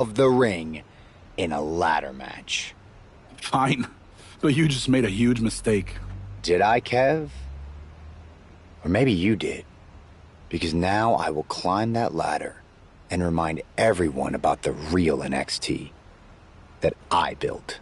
of the ring in a ladder match. Fine, but you just made a huge mistake. Did I, Kev? Or maybe you did. Because now I will climb that ladder and remind everyone about the real NXT that I built.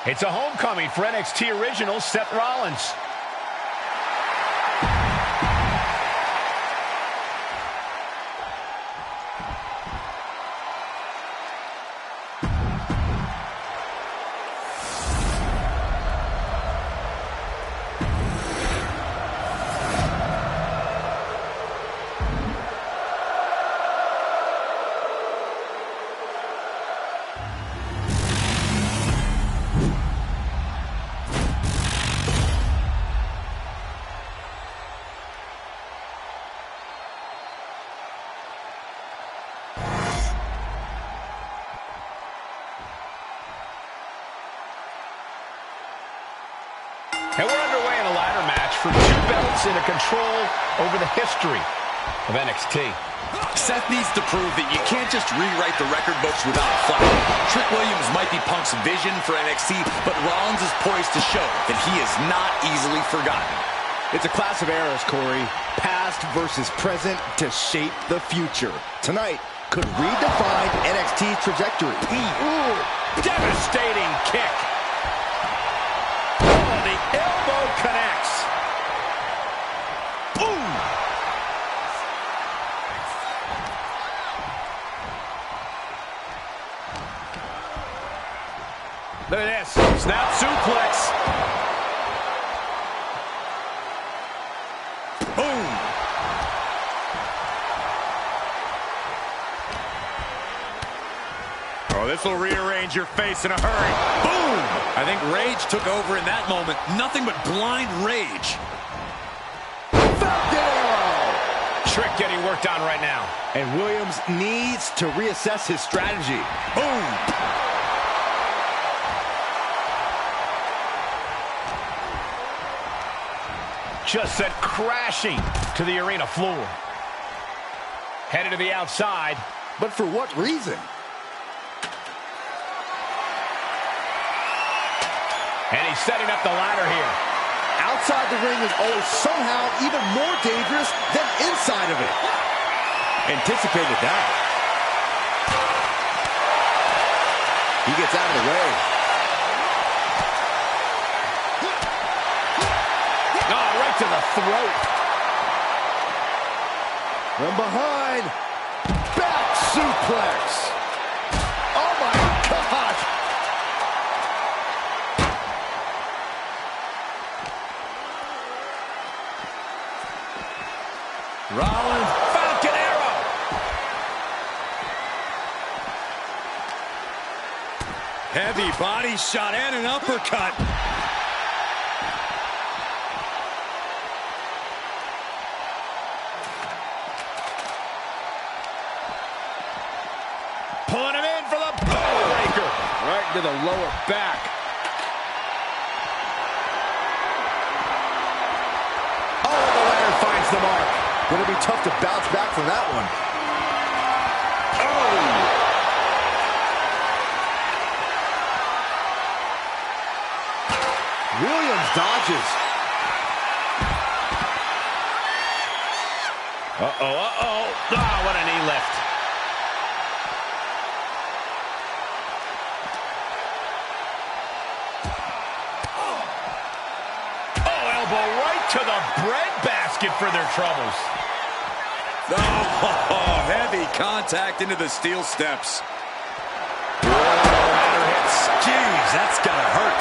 It's a homecoming for NXT original Seth Rollins. And we're underway in a ladder match for 2 belts and a control over the history of NXT. Seth needs to prove that you can't just rewrite the record books without a fight. Trick Williams might be Punk's vision for NXT, but Rollins is poised to show that he is not easily forgotten. It's a clash of eras, Corey. Past versus present to shape the future. Tonight could redefine NXT's trajectory. Ooh, devastating kick. The elbow connects. Boom! Look at this. Snap suplex. Boom! Oh, this will rearrange your face in a hurry. Boom! I think rage took over in that moment. Nothing but blind rage. Falcon Arrow! Trick getting worked on right now. And Williams needs to reassess his strategy. Boom! Just sent crashing to the arena floor. Headed to the outside. But for what reason? And he's setting up the ladder here. Outside the ring is always somehow even more dangerous than inside of it. Anticipated that. He gets out of the way. Oh, right to the throat. From behind. Back suplex. Oh, my God. Rollins, Falcon Arrow. Heavy body shot and an uppercut. Pulling him in for the breaker. Right to the lower back. Oh, the ladder finds the mark. Gonna be tough to bounce back from that one. Oh! Williams dodges. Uh-oh, uh-oh. Ah, what a knee lift. Oh, elbow right to the breadbasket for their troubles. Oh, heavy contact into the steel steps. Ladder hits. Jeez, that's gotta hurt.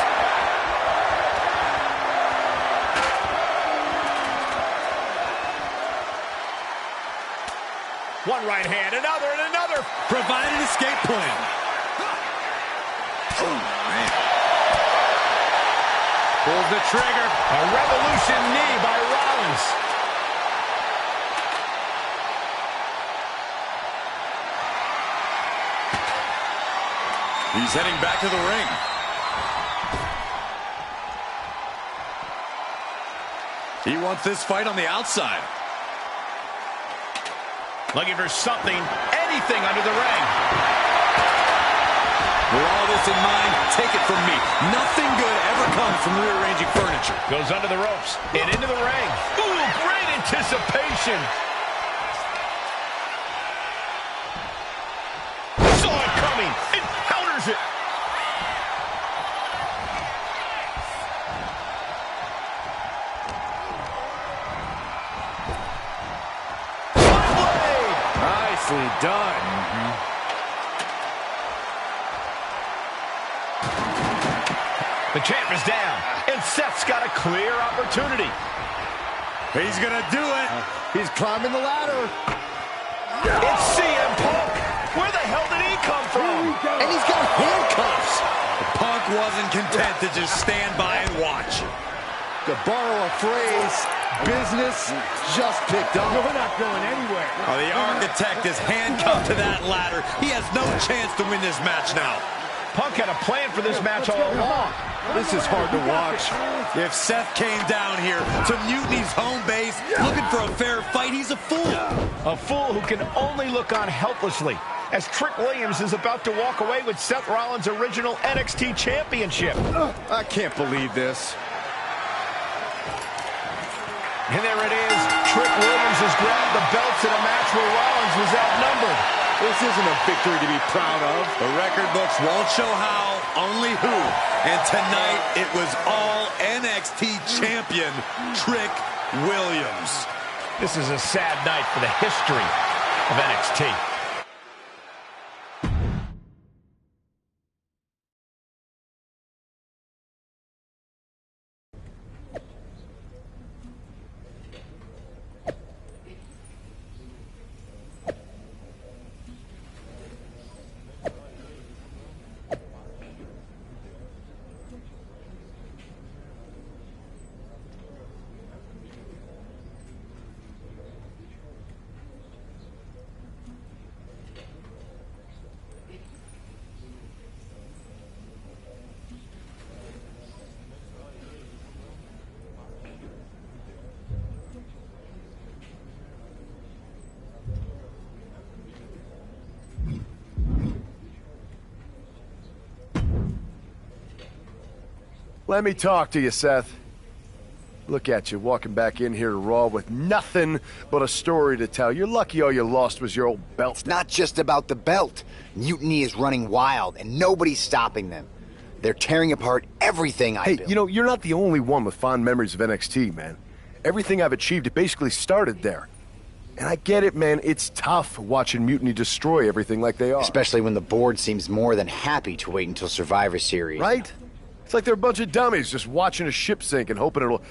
One right hand, another, and another. Provide an escape plan. Oh, man. Pulls the trigger. A revolution knee by Rollins. He's heading back to the ring. He wants this fight on the outside. Looking for something, anything under the ring. With all this in mind, take it from me. Nothing good ever comes from rearranging furniture. Goes under the ropes and into the ring. Ooh, great anticipation. Saw it coming and counters it. Nicely done. The champ is down, and Seth's got a clear opportunity. He's gonna do it. He's climbing the ladder. It's CM Punk. Where the hell did he come from? And he's got handcuffs. Punk wasn't content to just stand by and watch. To borrow a phrase, business just picked up. We're not going anywhere. Oh, the architect is handcuffed to that ladder. He has no chance to win this match now. Punk had a plan for this match all along. This is hard to watch. If Seth came down here to Mutiny's home base looking for a fair fight, he's a fool. A fool who can only look on helplessly as Trick Williams is about to walk away with Seth Rollins' original NXT championship. I can't believe this. And there it is. Trick Williams has grabbed the belts in a match where Rollins was outnumbered. This isn't a victory to be proud of. The record books won't show how, only who. And tonight, it was all NXT champion Trick Williams. This is a sad night for the history of NXT. Let me talk to you, Seth. Look at you, walking back in here to Raw with nothing but a story to tell. You're lucky all you lost was your old belt. It's not just about the belt. Mutiny is running wild, and nobody's stopping them. They're tearing apart everything I built. Hey, you know, you're not the only one with fond memories of NXT, man. Everything I've achieved, it basically started there. And I get it, man. It's tough watching Mutiny destroy everything like they are. Especially when the board seems more than happy to wait until Survivor Series. Right? It's like they're a bunch of dummies just watching a ship sink and hoping it'll...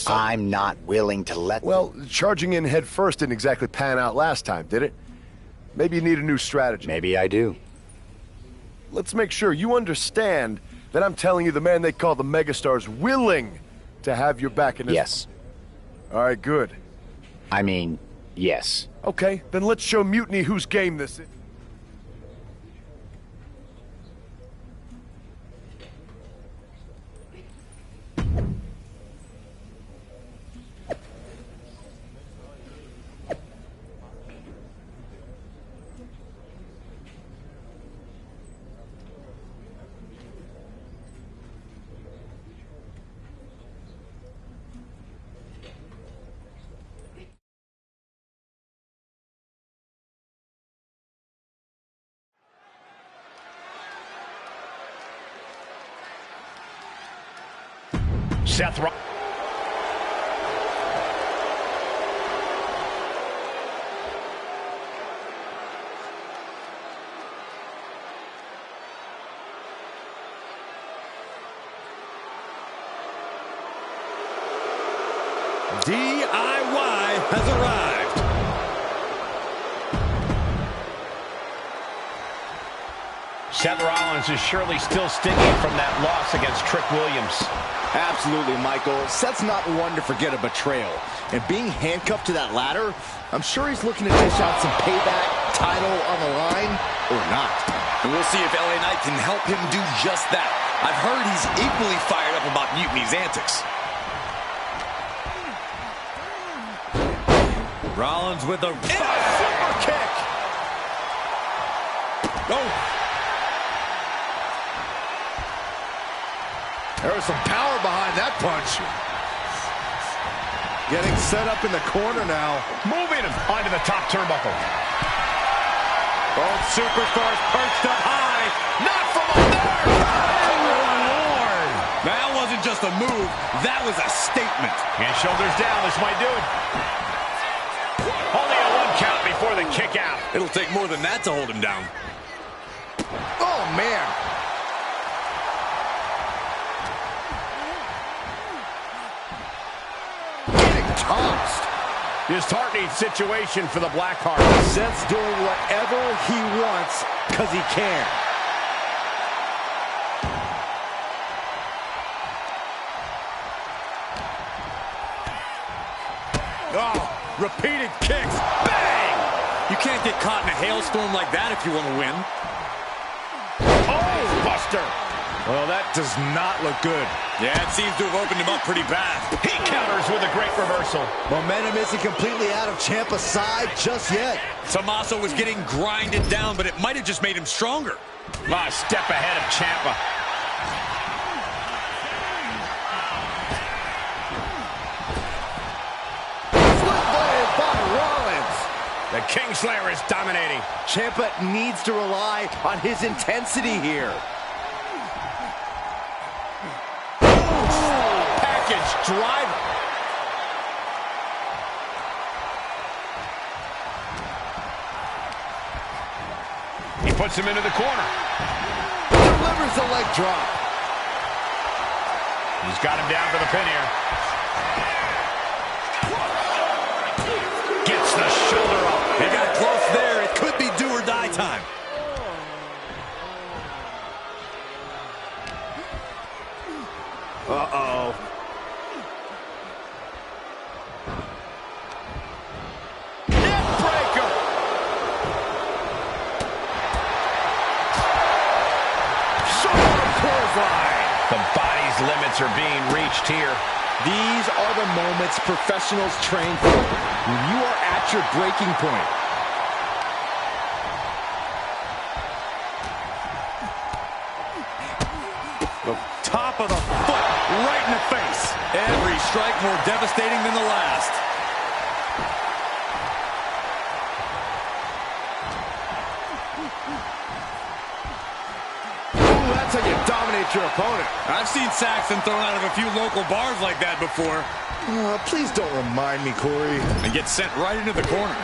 I'm not willing to let Well, them. charging in head first didn't exactly pan out last time, did it? Maybe you need a new strategy. Maybe I do. Let's make sure you understand that I'm telling you the man they call the Megastar's willing to have your back in this... Yes. All right, good. I mean, yes. Okay, then let's show Mutiny whose game this is. Seth Rollins. DIY has arrived. Seth Rollins is surely still stinging from that loss against Trick Williams. Absolutely, Michael. Seth's not one to forget a betrayal. And being handcuffed to that ladder, I'm sure he's looking to dish out some payback title on the line or not. And we'll see if LA Knight can help him do just that. I've heard he's equally fired up about Mutiny's antics. Rollins with a super kick. Oh. There was some power behind that punch. Getting set up in the corner now. Moving him onto the top turnbuckle. both superstars perched up high. Not from up there. Oh, Lord. That wasn't just a move. That was a statement. And shoulders down. This might do it. Only a 1 count before the kick out. It'll take more than that to hold him down. Oh, man. Getting tossed. Disheartening situation for the Blackheart. Seth's doing whatever he wants because he can. Oh, repeated kicks. Bang! You can't get caught in a hailstorm like that if you want to win. Oh, Buster. Well, that does not look good. Yeah, it seems to have opened him up pretty bad. He counters with a great reversal. Momentum isn't completely out of Ciampa's side just yet. Tommaso was getting grinded down, but it might have just made him stronger. A step ahead of Ciampa. The Kingslayer is dominating. Ciampa needs to rely on his intensity here. Package driver. He puts him into the corner. Delivers a leg drop. He's got him down for the pin here. Gets the shoulder up. He got close there. It could be do or die time. Uh-oh. Neckbreaker. Shoulder clothesline. The body's limits are being reached here. These are the moments professionals train for. When you are at your breaking point. The top of the foot right in the face. Every strike more devastating than the last. Ooh, that's how you dominate your opponent. I've seen Saxton thrown out of a few local bars like that before. Please don't remind me, Corey. And get sent right into the corner.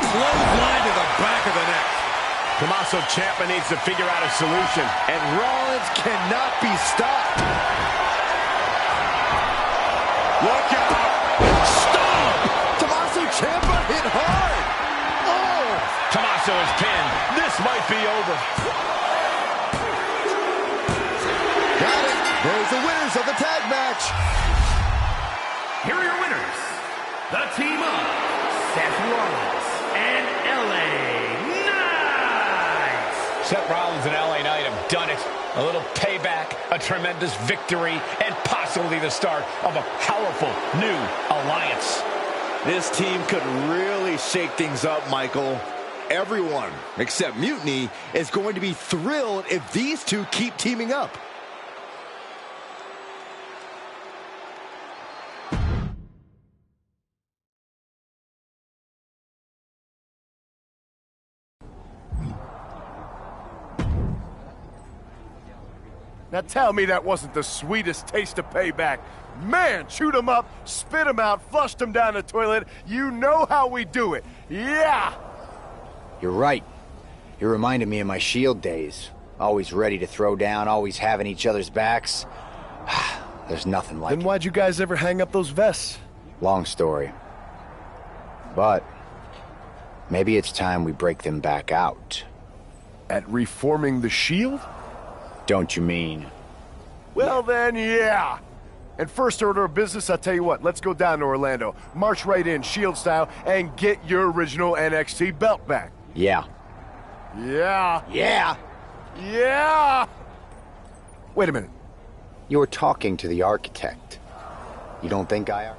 Clothesline to the back of the neck. Tommaso Ciampa needs to figure out a solution. And Rollins cannot be stopped. Look out! Stop! Tommaso Ciampa hit hard. Oh! Tommaso is pinned. This might be over. Got it. There's the winners of the tag match. Here are your winners. The team of Seth Rollins and LA Knight. Seth Rollins and LA Knight have done it. A little payback, a tremendous victory, and possibly the start of a powerful new alliance. This team could really shake things up, Michael. Everyone, except Mutiny, is going to be thrilled if these two keep teaming up. Now tell me that wasn't the sweetest taste of payback. Man, shoot 'em up, spit 'em out, flushed 'em down the toilet. You know how we do it. Yeah! You're right. You reminded me of my Shield days. Always ready to throw down, always having each other's backs. There's nothing like Then it. why'd you guys ever hang up those vests? Long story. But maybe it's time we break them back out. At reforming the Shield? Don't you mean? Well then, yeah. And first order of business, I'll tell you what, let's go down to Orlando, march right in, Shield style, and get your original NXT belt back. Yeah. Yeah. Yeah. Yeah! Wait a minute. You were talking to the architect. You don't think I are?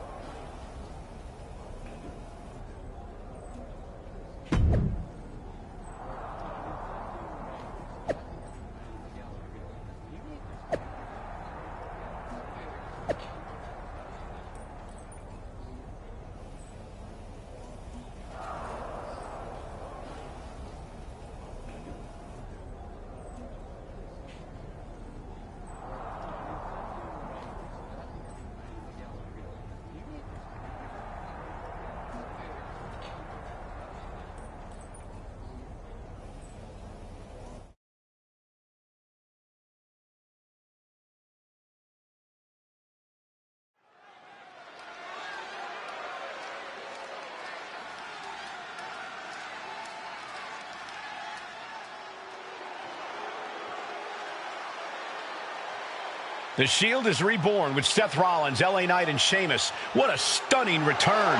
The Shield is reborn with Seth Rollins, LA Knight, and Sheamus. What a stunning return.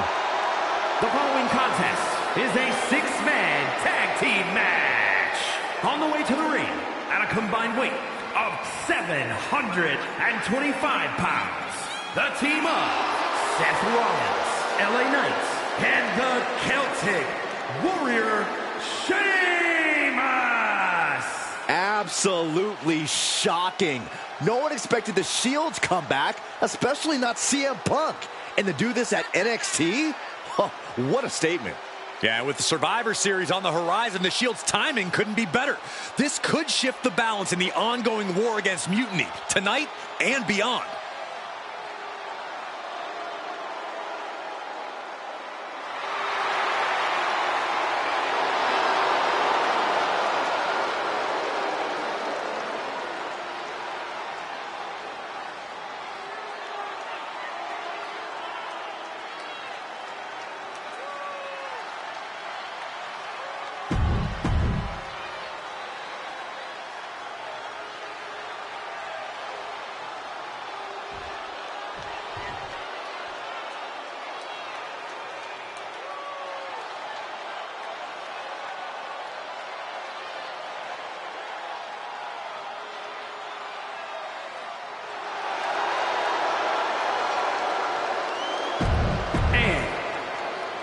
The following contest is a six-man tag team match. On the way to the ring at a combined weight of 725 pounds. The team of Seth Rollins, LA Knight, and the Celtic Warrior Sheamus. Absolutely shocking. No one expected the Shield's comeback, especially not CM Punk. And to do this at NXT? Oh, what a statement. Yeah, with the Survivor Series on the horizon, the Shield's timing couldn't be better. This could shift the balance in the ongoing war against mutiny, tonight and beyond.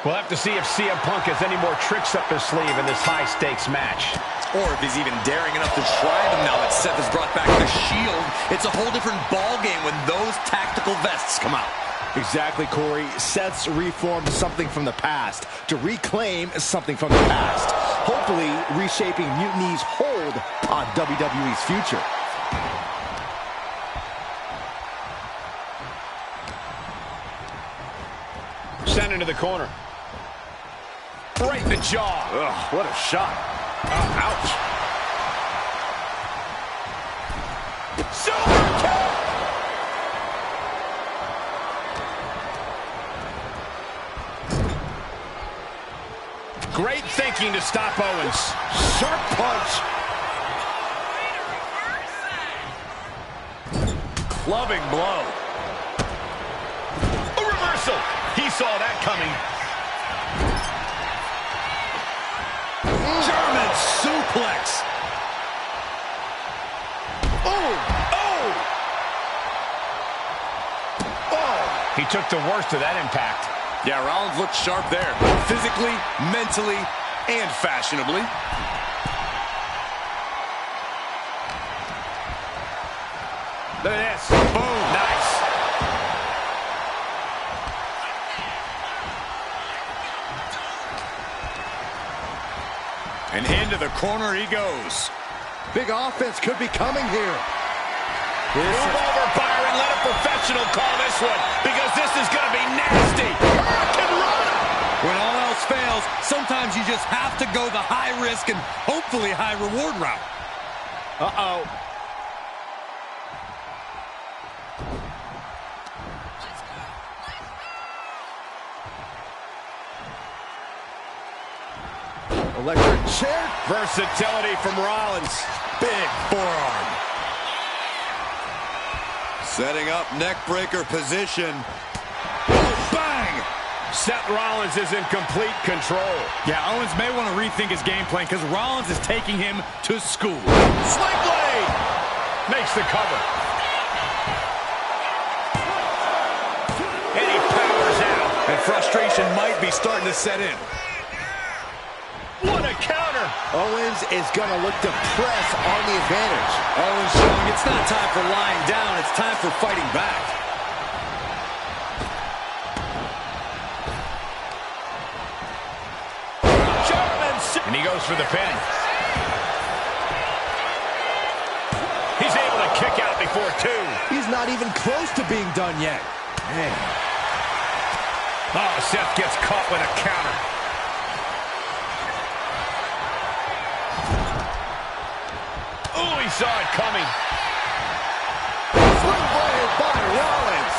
We'll have to see if CM Punk has any more tricks up his sleeve in this high-stakes match. Or if he's even daring enough to try them now that Seth has brought back the Shield. It's a whole different ballgame when those tactical vests come out. Exactly, Corey. Seth's reformed something from the past to reclaim something from the past. Hopefully reshaping Mutiny's hold on WWE's future. Sent into the corner. Right in the jaw. Ugh, what a shot. Ouch. Super kick! Great thinking to stop Owens. Sharp punch. Clubbing blow. A reversal. He saw that coming. German suplex. Oh! Oh! Oh! He took the worst of that impact. Yeah, Rollins looked sharp there. Physically, mentally, and fashionably. Look at this. Boom. Nice. And into the corner he goes. Big offense could be coming here. Move over, Byron. Let a professional call this one, because this is going to be nasty. Hurricanrana! When all else fails, sometimes you just have to go the high risk and hopefully high reward route. Uh-oh. Electric chair. Versatility from Rollins. Big forearm. Setting up neck breaker position. Oh, bang! Seth Rollins is in complete control. Yeah, Owens may want to rethink his game plan because Rollins is taking him to school. Sling blade! Makes the cover. And he powers out. And frustration might be starting to set in. What a counter! Owens is going to look to press on the advantage. Owens showing it's not time for lying down, it's time for fighting back. And he goes for the pin. He's able to kick out before 2. He's not even close to being done yet. Man. Oh, Seth gets caught with a counter. Oh, he saw it coming. Sling blade by Rollins.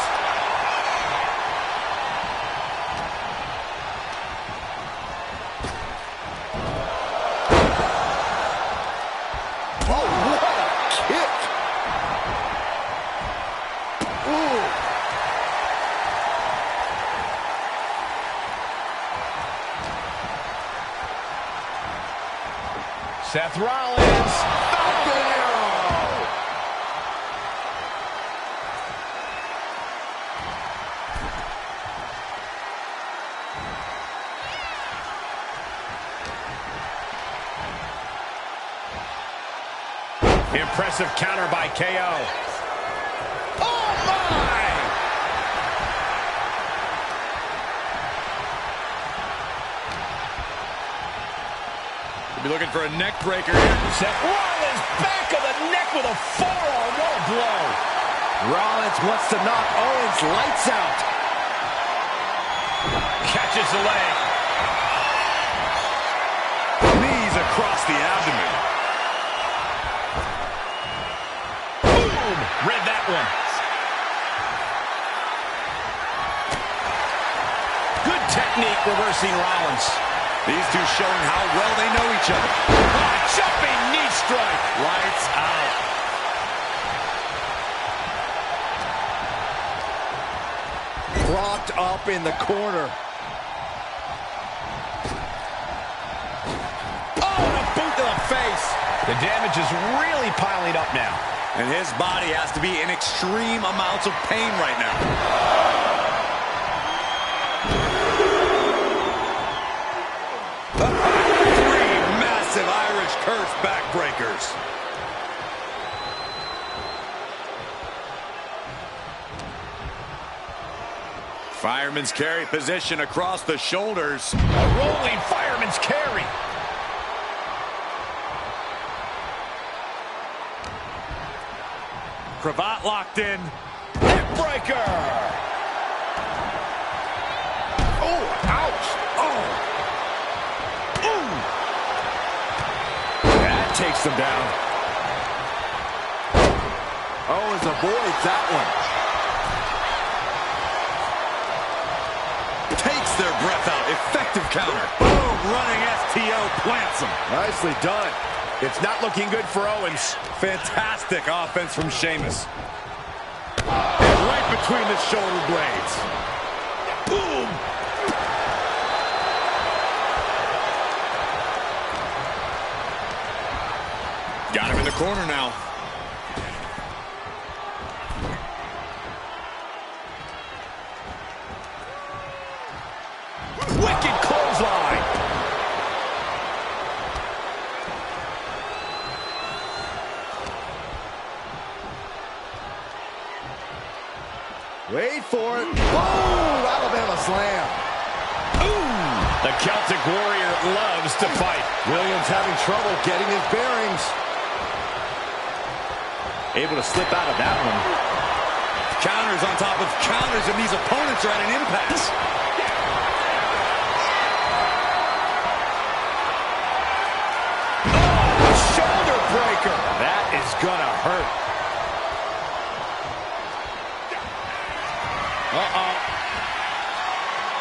Seth Rollins, Falcon Arrow. Impressive counter by KO. Oh my! Be looking for a neck breaker here. Seth Rollins back of the neck with a forearm. What a blow. Rollins wants to knock Owens lights out. Catches the leg. Knees across the abdomen. Boom! Read that one. Good technique reversing Rollins. These two showing how well they know each other. Oh, jumping knee strike. Lights out. Propped up in the corner. Oh, and a boot to the face. The damage is really piling up now. And his body has to be in extreme amounts of pain right now. Irish curse backbreakers. Fireman's carry position across the shoulders. A rolling fireman's carry. Cravat locked in. Neckbreaker. Oh, ouch. Oh. Takes them down. Owens avoids that one. Takes their breath out. Effective counter. Boom. Running STO plants them. Nicely done. It's not looking good for Owens. Fantastic offense from Sheamus. And right between the shoulder blades. Boom. Got him in the corner now. Wicked clothesline. Wait for it. Whoa! Alabama slam. Ooh. The Celtic Warrior loves to fight. Williams having trouble getting his bearings. Able to slip out of that one. Counters on top of counters, and these opponents are at an impasse. Oh, shoulder breaker. That is gonna hurt. Uh-oh.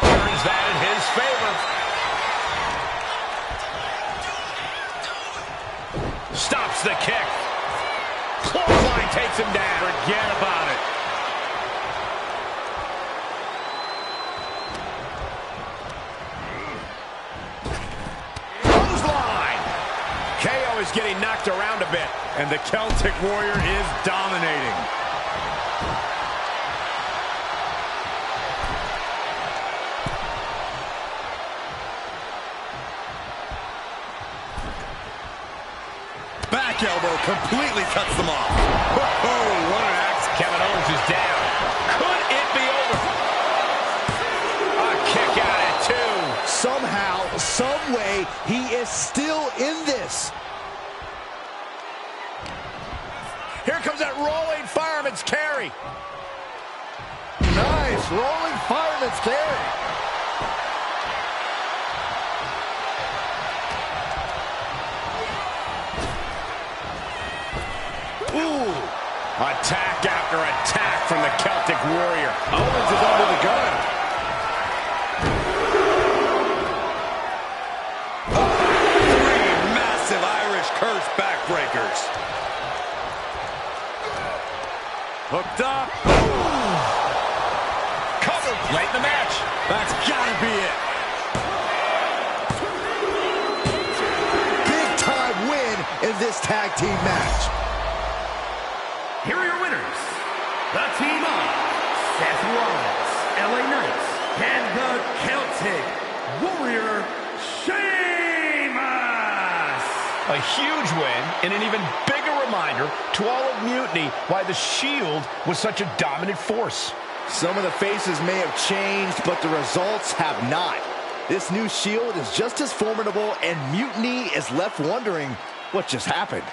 Turns that in his favor. Stops the kick. Clothesline takes him down. Forget about it. is getting knocked around a bit. And the Celtic Warrior is dominating. Back elbow completely cuts them off. Oh, what an axe. Kevin Owens is down. Could it be over? A kick out at 2. Somehow, some way, he is still in this. Here comes that rolling fireman's carry. Nice, rolling fireman's carry. Ooh. Attack after attack from the Celtic Warrior. Owens is under the gun. Three massive Irish curse backbreakers. Hooked up. Covered late in the match. That's gotta be it. Big time win in this tag team match. Here are your winners. The team of Seth Rollins, LA Knights, and the Celtic Warrior, Sheamus. A huge win and an even bigger reminder to all of Mutiny why the Shield was such a dominant force. Some of the faces may have changed, but the results have not. This new Shield is just as formidable, and Mutiny is left wondering what just happened.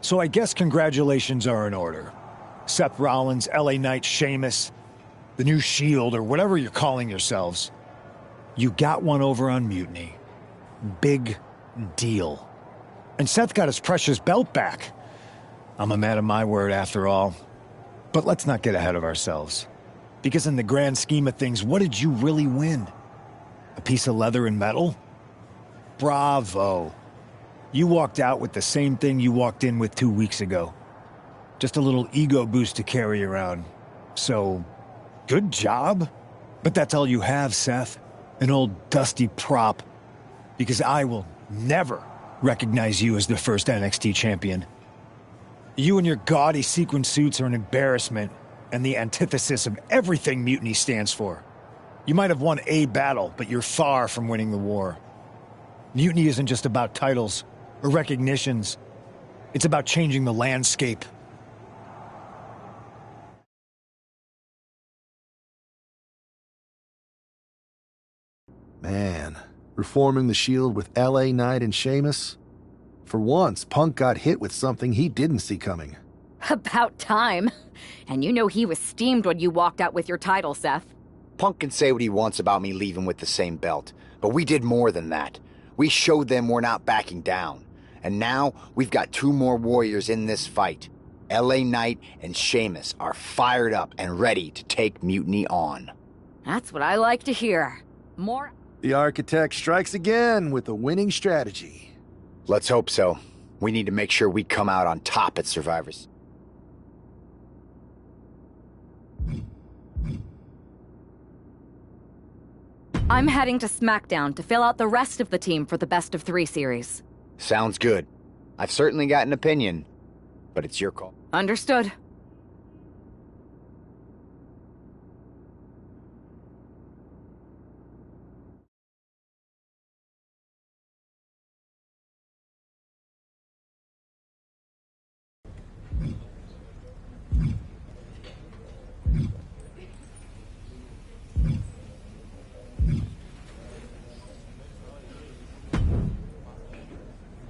So I guess congratulations are in order. Seth Rollins, LA Knight, Sheamus, the new Shield, or whatever you're calling yourselves. You got one over on Mutiny. Big deal. And Seth got his precious belt back. I'm a man of my word after all. But let's not get ahead of ourselves. Because in the grand scheme of things, what did you really win? A piece of leather and metal? Bravo. You walked out with the same thing you walked in with 2 weeks ago. Just a little ego boost to carry around. So, good job. But that's all you have, Seth. An old dusty prop. Because I will never recognize you as the first NXT champion. You and your gaudy sequin suits are an embarrassment and the antithesis of everything Mutiny stands for. You might have won a battle, but you're far from winning the war. Mutiny isn't just about titles or recognitions. It's about changing the landscape. Man, reforming the Shield with LA Knight and Sheamus? For once, Punk got hit with something he didn't see coming. About time. And you know he was steamed when you walked out with your title, Seth. Punk can say what he wants about me leaving with the same belt, but we did more than that. We showed them we're not backing down. And now, we've got 2 more warriors in this fight. LA Knight and Sheamus are fired up and ready to take Mutiny on. That's what I like to hear. More... The Architect strikes again with a winning strategy. Let's hope so. We need to make sure we come out on top at Survivors. I'm heading to SmackDown to fill out the rest of the team for the Best of 3 series. Sounds good. I've certainly got an opinion, but it's your call. Understood.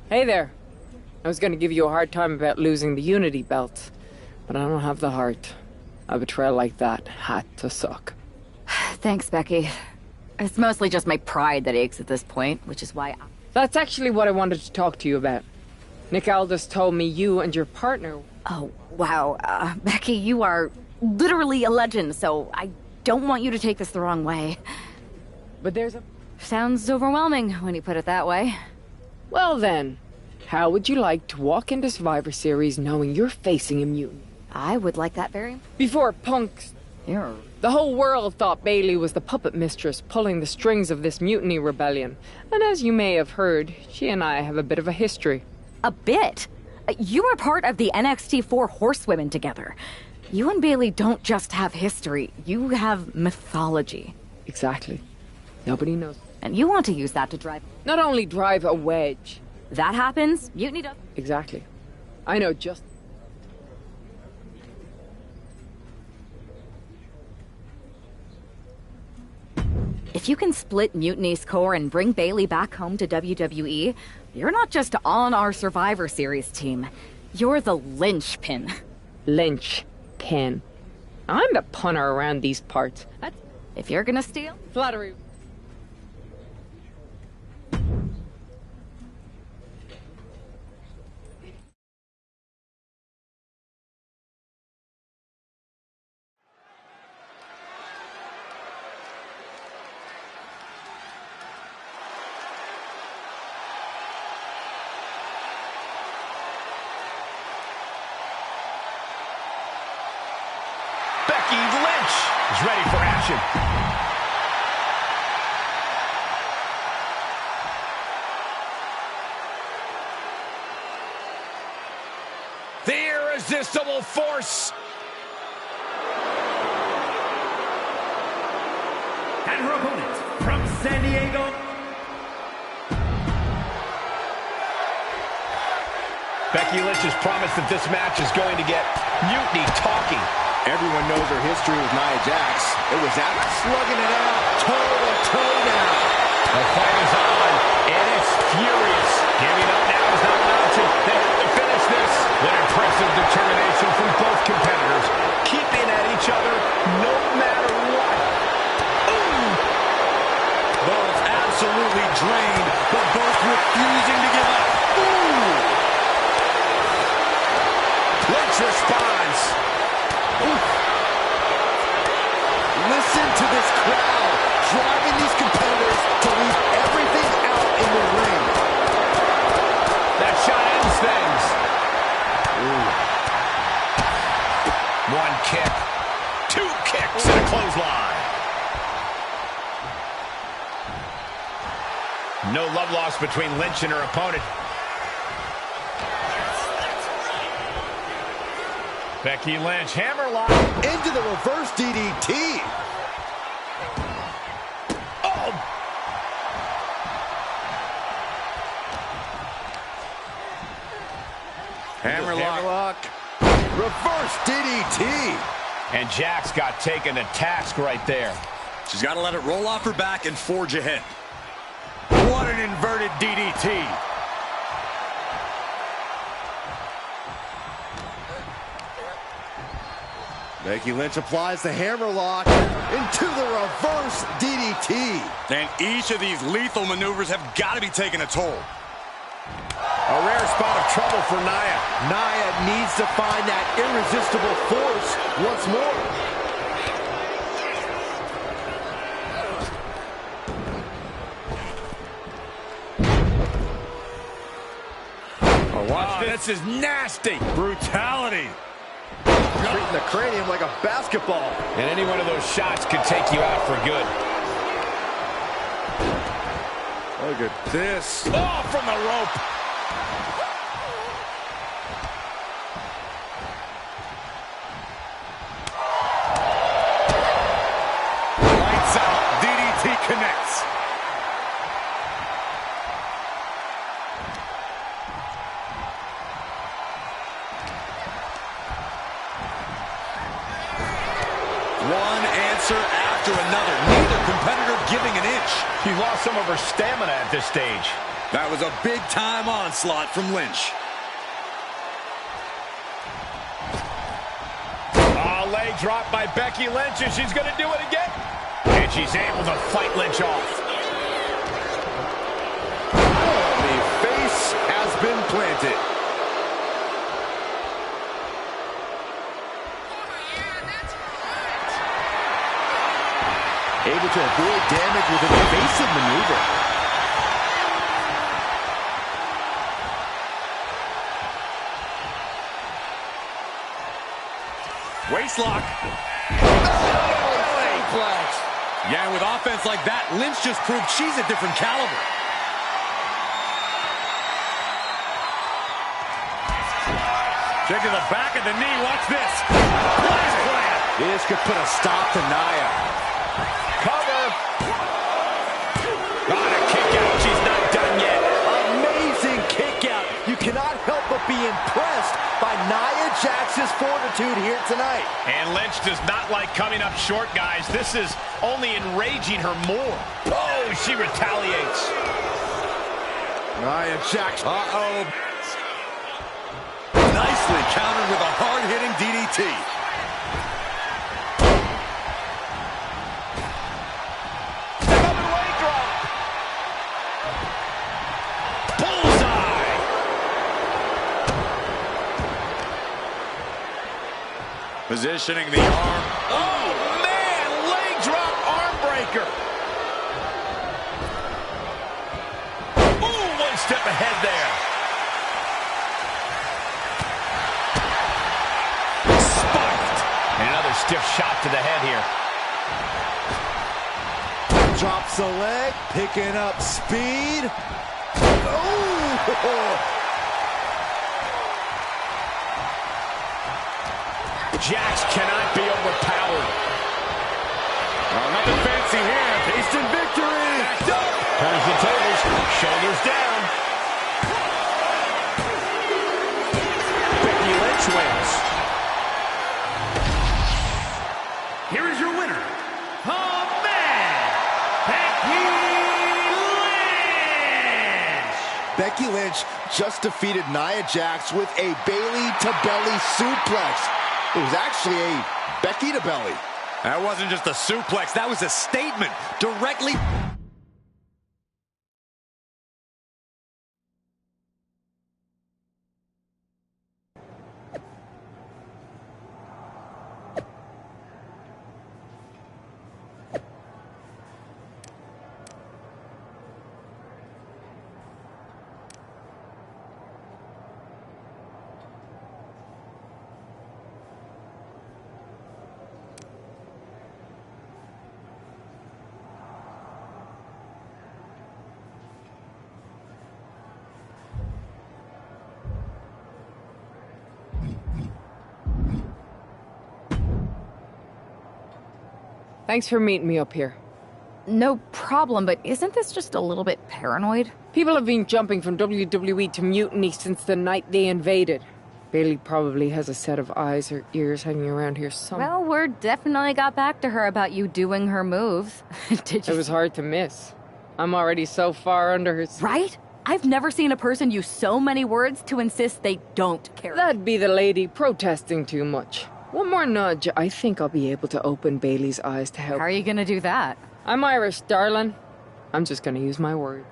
Hey there. I was gonna give you a hard time about losing the Unity belt, but I don't have the heart. A betrayal like that had to suck. Thanks, Becky. It's mostly just my pride that aches at this point, which is why That's actually what I wanted to talk to you about. Nick Aldis told me you and your partner... Oh, wow. Becky, you are literally a legend, so I don't want you to take this the wrong way. But there's a... Sounds overwhelming when you put it that way. Well then, how would you like to walk into Survivor Series knowing you're facing a mutant? I would like that very... Before Punk's... Here. The whole world thought Bayley was the puppet mistress pulling the strings of this mutiny rebellion. And as you may have heard, she and I have a bit of a history. A bit? You were part of the NXT 4 Horsewomen together. You and Bayley don't just have history, you have mythology. Exactly. Nobody knows. And you want to use that to drive... Not only drive a wedge. That happens, mutiny does... Exactly. I know just... If you can split Mutiny's core and bring Bayley back home to WWE, you're not just on our Survivor Series team. You're the linchpin. Linchpin. I'm the punter around these parts. If you're gonna steal... Flattery. Becky Lynch is ready for action. The irresistible force. And her opponent from San Diego. Becky Lynch has promised that this match is going to get Mutiny talking. Everyone knows her history with Nia Jax. It was out slugging it out, toe-to-toe now. The fight is on, and it's furious. Giving up now is not an option. They have to finish this. What impressive determination from both competitors, keeping at each other no matter what. Ooh. Both absolutely drained, but both refusing to give up. Ooh. Lynch responds. Ooh. Listen to this crowd, driving these competitors to leave everything out in the ring. That shot ends things. Ooh. One kick, two kicks, and a clothesline. No love lost between Lynch and her opponent. Becky Lynch, hammerlock. Into the reverse DDT. Oh! Hammerlock. Reverse DDT. And Jax got taken to task right there. She's got to let it roll off her back and forge ahead. What an inverted DDT. Becky Lynch applies the hammerlock into the reverse DDT. And each of these lethal maneuvers have got to be taking a toll. A rare spot of trouble for Nia. Nia needs to find that irresistible force once more. Oh, watch this. This is nasty. Brutality. Treating the cranium like a basketball. And any one of those shots could take you out for good. Look at this. Oh, from the rope. Lights out. DDT connects. One answer after another. Neither competitor giving an inch. She's lost some of her stamina at this stage. That was a big-time onslaught from Lynch. Leg drop by Becky Lynch, and she's going to do it again. And she's able to fight Lynch off. The face has been planted. Able to avoid damage with an evasive maneuver. Waistlock. Yeah, and with offense like that, Lynch just proved she's a different caliber. Check to the back of the knee. Watch this. Flash plant. This could put a stop to Nia. Cover. On a kick out. She's not done yet. Amazing kick out. You cannot help but be impressed by Nia Jax's fortitude here tonight. And Lynch does not like coming up short, guys. This is only enraging her more. Oh, she retaliates. Nia Jax. Uh-oh. Nicely countered with a hard-hitting DDT. Another leg drop. Bullseye. Positioning the arm. Oh, man. Leg drop arm breaker. Ooh, one step ahead there. Spiked. And another stiff shot to the head here. Drops the leg, picking up speed. Oh! Jax cannot be overpowered. Oh, nothing fancy here. Instant victory. Turns the tables, shoulders down. Becky Lynch wins. Here is your winner, the man, Becky Lynch. Becky Lynch just defeated Nia Jax with a Bayley-to-belly suplex. It was actually a Becky-to-belly. That wasn't just a suplex, that was a statement directly... Thanks for meeting me up here. No problem, but isn't this just a little bit paranoid? People have been jumping from WWE to Mutiny since the night they invaded. Bayley probably has a set of eyes or ears hanging around here somewhere. Well, word definitely got back to her about you doing her moves. Did you? It was hard to miss. I'm already so far under her... Right? I've never seen a person use so many words to insist they don't care. That'd be the lady protesting too much. One more nudge, I think I'll be able to open Bayley's eyes to help. How are you gonna do that? I'm Irish, darling. I'm just gonna use my word.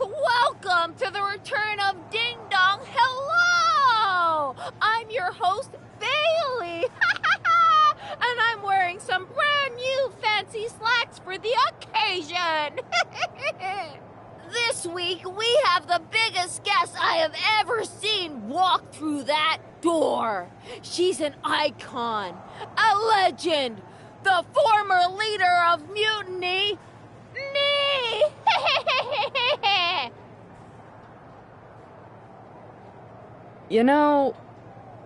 Welcome to the return of Ding Dong. Hello! I'm your host, Bayley. And I'm wearing some brand new fancy slacks for the occasion. This week, we have the biggest guest I have ever seen walk through that door. She's an icon, a legend, the former leader of Mutiny, me! You know,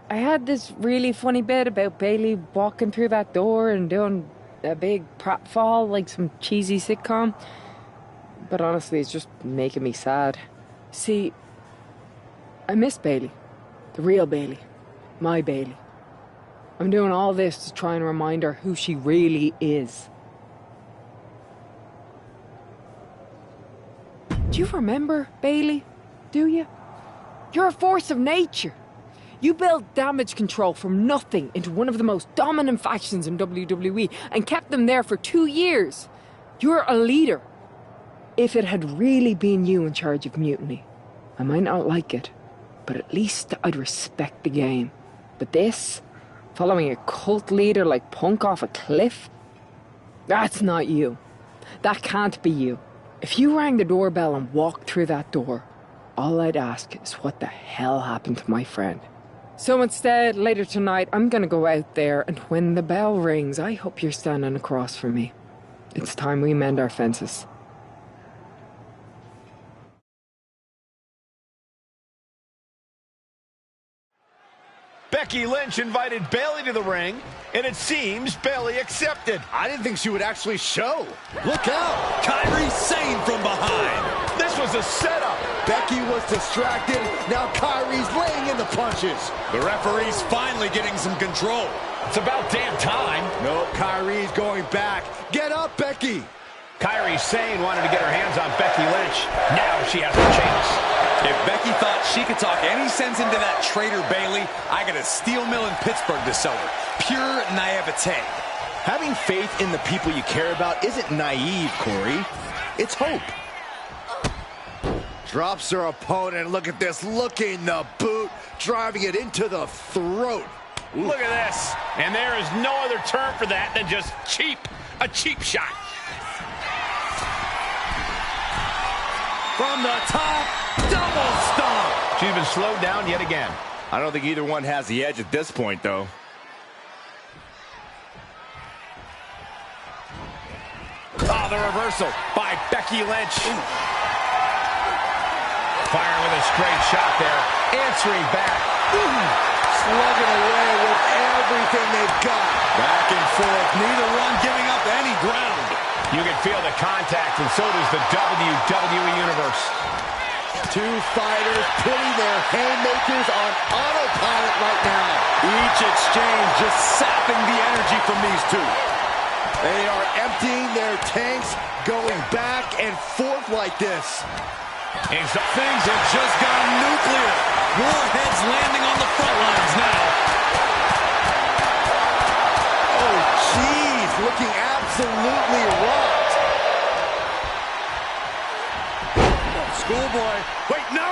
I had this really funny bit about Bayley walking through that door and doing a big pratfall like some cheesy sitcom. But honestly, it's just making me sad. See, I miss Bayley. The real Bayley. My Bayley. I'm doing all this to try and remind her who she really is. Do you remember, Bayley? Do you? You're a force of nature. You built Damage Control from nothing into one of the most dominant factions in WWE and kept them there for 2 years. You're a leader. If it had really been you in charge of Mutiny, I might not like it, but at least I'd respect the game. But this, following a cult leader like Punk off a cliff, that's not you. That can't be you. If you rang the doorbell and walked through that door, all I'd ask is what the hell happened to my friend. So instead, later tonight, I'm gonna go out there, and when the bell rings, I hope you're standing across from me. It's time we mend our fences. Becky Lynch invited Bayley to the ring, and it seems Bayley accepted. I didn't think she would actually show. Look out! Kairi Sane from behind. This was a setup. Becky was distracted. Now Kairi's laying in the punches. The referee's finally getting some control. It's about damn time. No, Kairi's going back. Get up, Becky. Kairi Sane wanted to get her hands on Becky Lynch. Now she has a chance. If Becky thought she could talk any sense into that traitor Bayley, I got a steel mill in Pittsburgh to sell her. Pure naivete. Having faith in the people you care about isn't naive, Corey. It's hope. Drops her opponent. Look at this. Looking the boot. Driving it into the throat. Ooh. Look at this. And there is no other term for that than just cheap. A cheap shot. From the top, double stomp. She's been slowed down yet again. I don't think either one has the edge at this point, though. the reversal by Becky Lynch. Firing with a straight shot there. Answering back. Slugging away with everything they've got. Back and forth. Neither one giving up any ground. You can feel the contact, and so does the WWE Universe. Two fighters putting their haymakers on autopilot right now. Each exchange just sapping the energy from these two. They are emptying their tanks, going back and forth like this. And so things have just gone nuclear. Warheads landing on the front lines now. Oh, jeez, looking absolutely rocked. Schoolboy. Wait, no!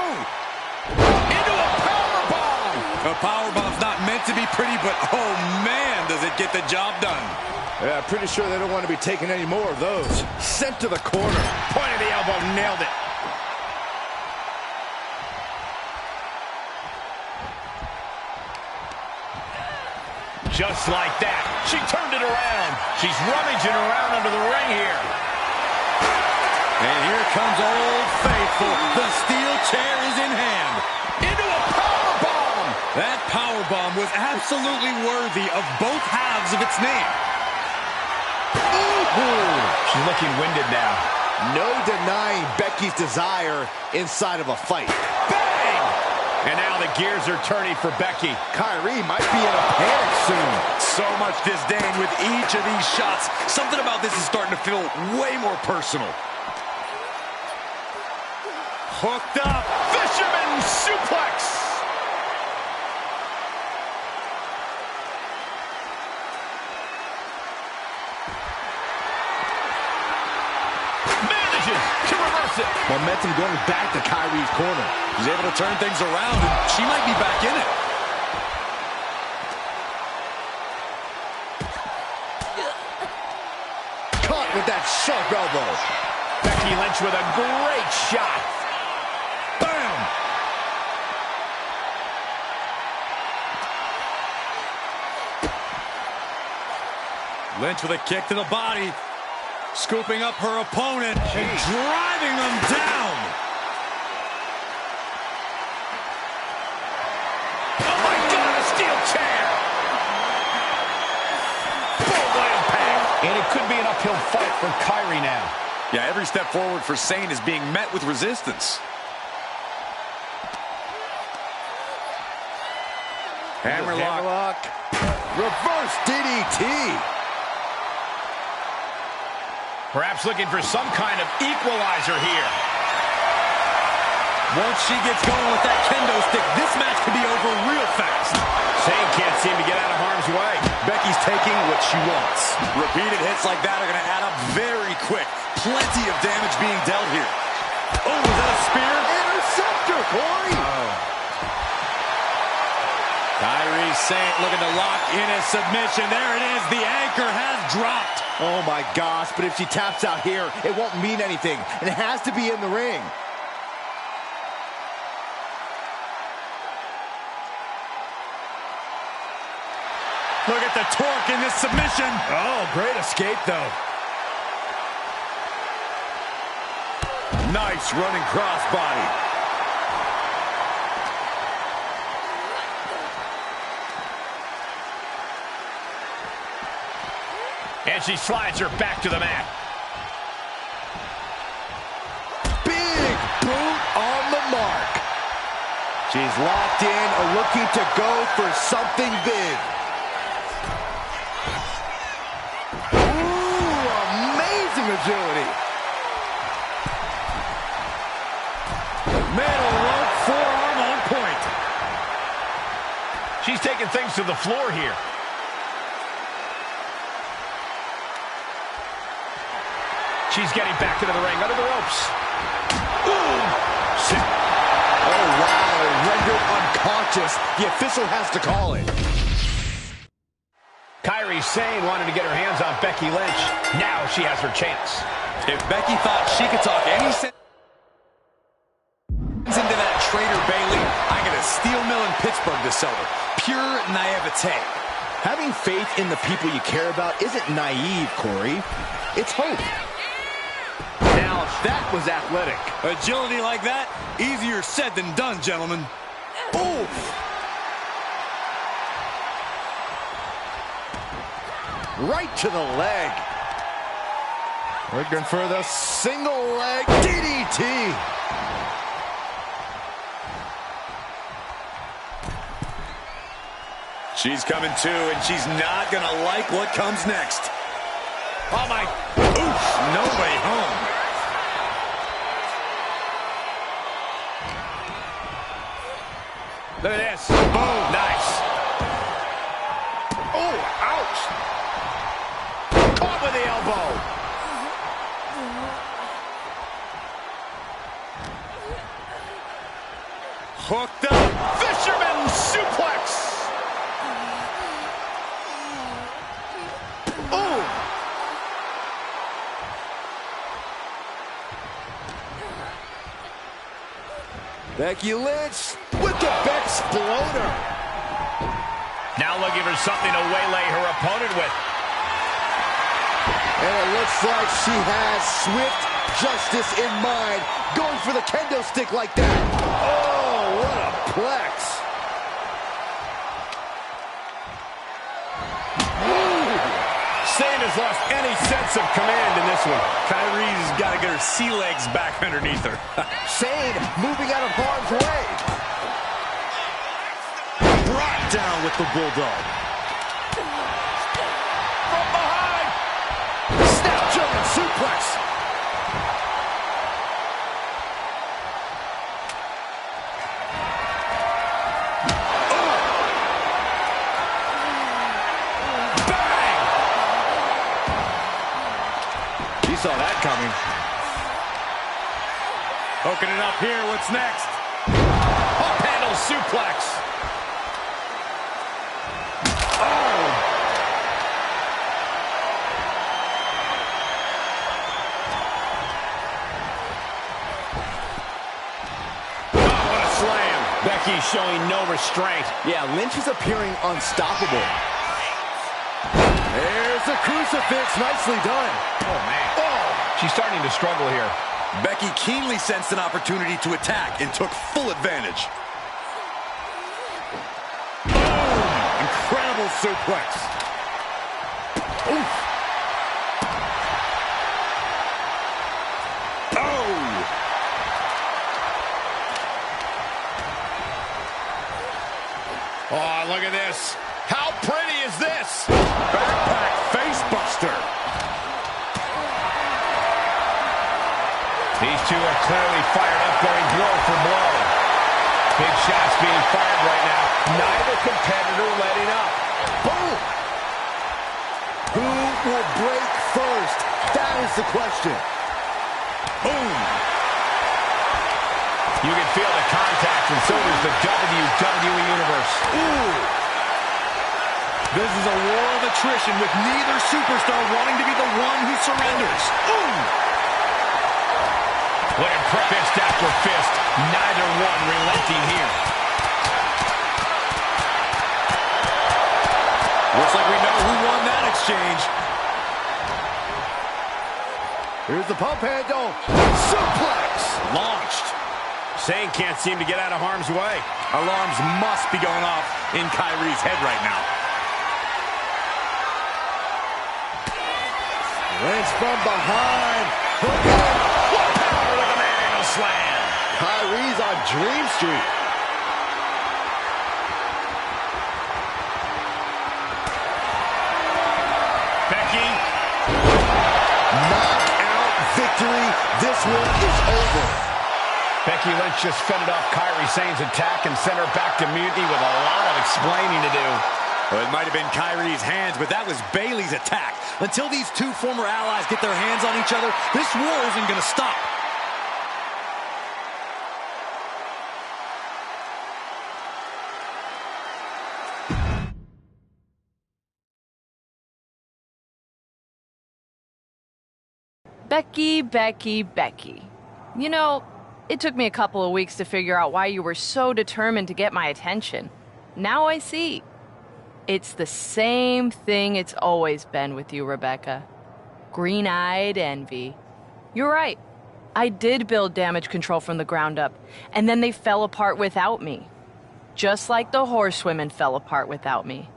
Into a powerbomb! A powerbomb's not meant to be pretty, but oh man, does it get the job done. Yeah, pretty sure they don't want to be taking any more of those. Sent to the corner. point of the elbow, nailed it. Just like that, she turned it around. She's rummaging around under the ring here. And here comes Old Faithful. The steel chair is in hand. Into a powerbomb. That powerbomb was absolutely worthy of both halves of its name. Ooh. She's looking winded now. No denying Becky's desire inside of a fight. Bang! And now the gears are turning for Becky. Kyrie might be in a panic soon. So much disdain with each of these shots. Something about this is starting to feel way more personal. Hooked up. Fisherman suplex. Manages to reverse it. Momentum going back to Kyrie's corner. He's able to turn things around, and she might be back in it. Caught with that sharp elbow. Becky Lynch with a great shot. Bam! Lynch with a kick to the body. Scooping up her opponent and driving them down. Oh my God, a steel chair. Full impact. And it could be an uphill fight for Kyrie now. Yeah, every step forward for Saint is being met with resistance. Hammerlock. Reverse DDT. Perhaps looking for some kind of equalizer here. Once she gets going with that kendo stick, this match could be over real fast. Saint can't seem to get out of harm's way. Becky's taking what she wants. Repeated hits like that are going to add up very quick. Plenty of damage being dealt here. Oh, is that a spear? Interceptor, Corey. Kyrie Saint looking to lock in a submission. There it is. The anchor has dropped. Oh my gosh, but if she taps out here, it won't mean anything. And it has to be in the ring. Look at the torque in this submission. Oh, great escape, though. Nice running crossbody. And she slides her back to the mat. Big boot on the mark. She's locked in, looking to go for something big. Ooh, amazing agility. Middle rope forearm on point. She's taking things to the floor here. She's getting back into the ring, under the ropes. Boom! Oh, wow, rendered unconscious. The official has to call it. Kyrie Sane wanted to get her hands on Becky Lynch. Now she has her chance. If Becky thought she could talk any sense into that traitor Bayley, I got a steel mill in Pittsburgh to sell her. Pure naivete. Having faith in the people you care about isn't naive, Corey. It's hope. That was athletic. Agility like that, easier said than done, gentlemen. Oof. Right to the leg. Looking for the single leg DDT. She's coming too, and she's not going to like what comes next. Oh, my. Oof, no way home. Look at this. Boom. Nice. Oh, ouch. Caught with the elbow. Hooked up. Fisherman suplex. Oh. Becky Lynch with the Exploder. Now looking for something to waylay her opponent with. And it looks like she has swift justice in mind, going for the kendo stick like that. Oh, what a plex. Shane has lost any sense of command in this one. Kyrie's got to get her sea legs back underneath her. Shane moving out of harm's way. Brought down with the Bulldog. From behind. Snap German suplex. Saw that coming. Hooking it up here. What's next? Up handle suplex. Oh. Oh, what a slam. Becky showing no restraint. Yeah, Lynch is appearing unstoppable. There's a crucifix. Nicely done. Oh, man. She's starting to struggle here. Becky keenly sensed an opportunity to attack and took full advantage. Boom! Incredible suplex. Oof. Oh! Oh, look at this. How pretty is this? Backpack face buster. These two are clearly fired up, going blow for blow. Big shots being fired right now. Neither competitor letting up. Boom! Who will break first? That is the question. Boom! You can feel the contact, and so does the WWE Universe. Ooh! This is a war of attrition with neither superstar wanting to be the one who surrenders. Ooh! What impressive fist after fist. Neither one relenting here. Looks like we know who won that exchange. Here's the pump handle. Suplex! Launched. Shane can't seem to get out of harm's way. Alarms must be going off in Kyrie's head right now. Lynch from behind. What power with a man slam. Kyrie's on Dream Street. Becky. Knockout victory. This one is over. Becky Lynch just fended off Kairi Sane's attack and sent her back to mutiny with a lot of explaining to do. Well, it might have been Kyrie's hands, but that was Bayley's attack. Until these two former allies get their hands on each other, this war isn't going to stop. Becky, Becky, Becky. You know, it took me a couple of weeks to figure out why you were so determined to get my attention. Now I see. It's the same thing it's always been with you, Rebecca. Green-eyed envy. You're right. I did build damage control from the ground up, and then they fell apart without me. Just like the horsewomen fell apart without me.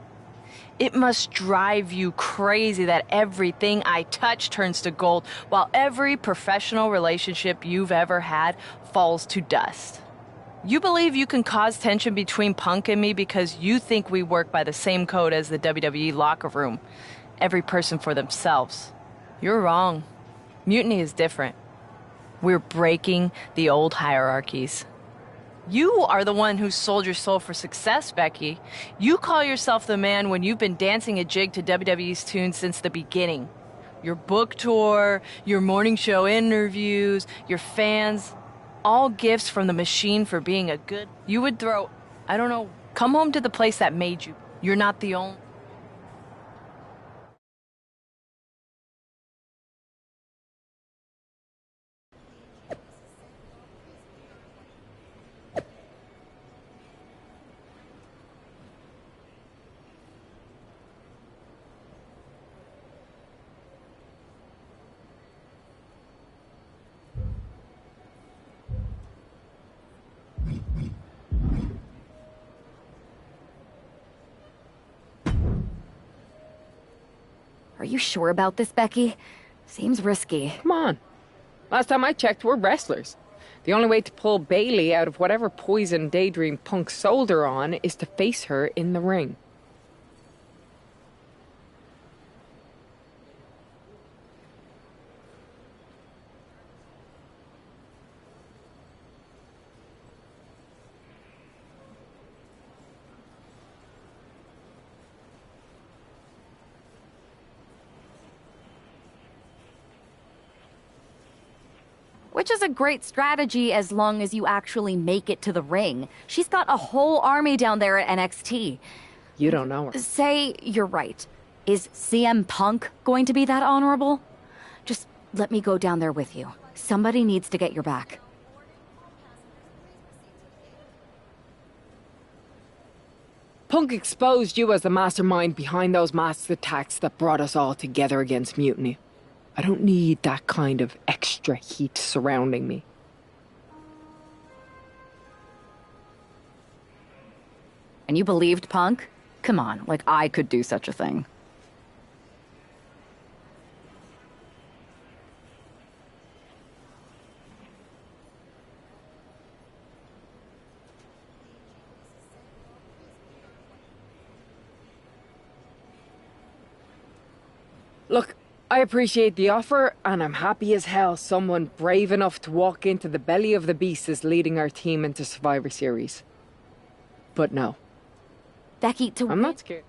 It must drive you crazy that everything I touch turns to gold, while every professional relationship you've ever had falls to dust. You believe you can cause tension between Punk and me because you think we work by the same code as the WWE locker room. Every person for themselves. You're wrong. Mutiny is different. We're breaking the old hierarchies. You are the one who sold your soul for success, Becky. You call yourself the man when you've been dancing a jig to WWE's tunes since the beginning. Your book tour, your morning show interviews, your fans, all gifts from the machine for being a good... You would throw, I don't know, come home to the place that made you. You're not the only... Are you sure about this, Becky? Seems risky. Come on. Last time I checked, we're wrestlers. The only way to pull Bailey out of whatever poison Daydream Punk sold her on is to face her in the ring. Which is a great strategy as long as you actually make it to the ring. She's got a whole army down there at NXT. You don't know her. Say you're right. Is CM Punk going to be that honorable? Just let me go down there with you. Somebody needs to get your back. Punk exposed you as the mastermind behind those masked attacks that brought us all together against Mutiny. I don't need that kind of extra heat surrounding me. And you believed Punk? Come on, like I could do such a thing. Look, I appreciate the offer, and I'm happy as hell someone brave enough to walk into the belly of the beast is leading our team into Survivor Series. But no. Becky, I'm not scared.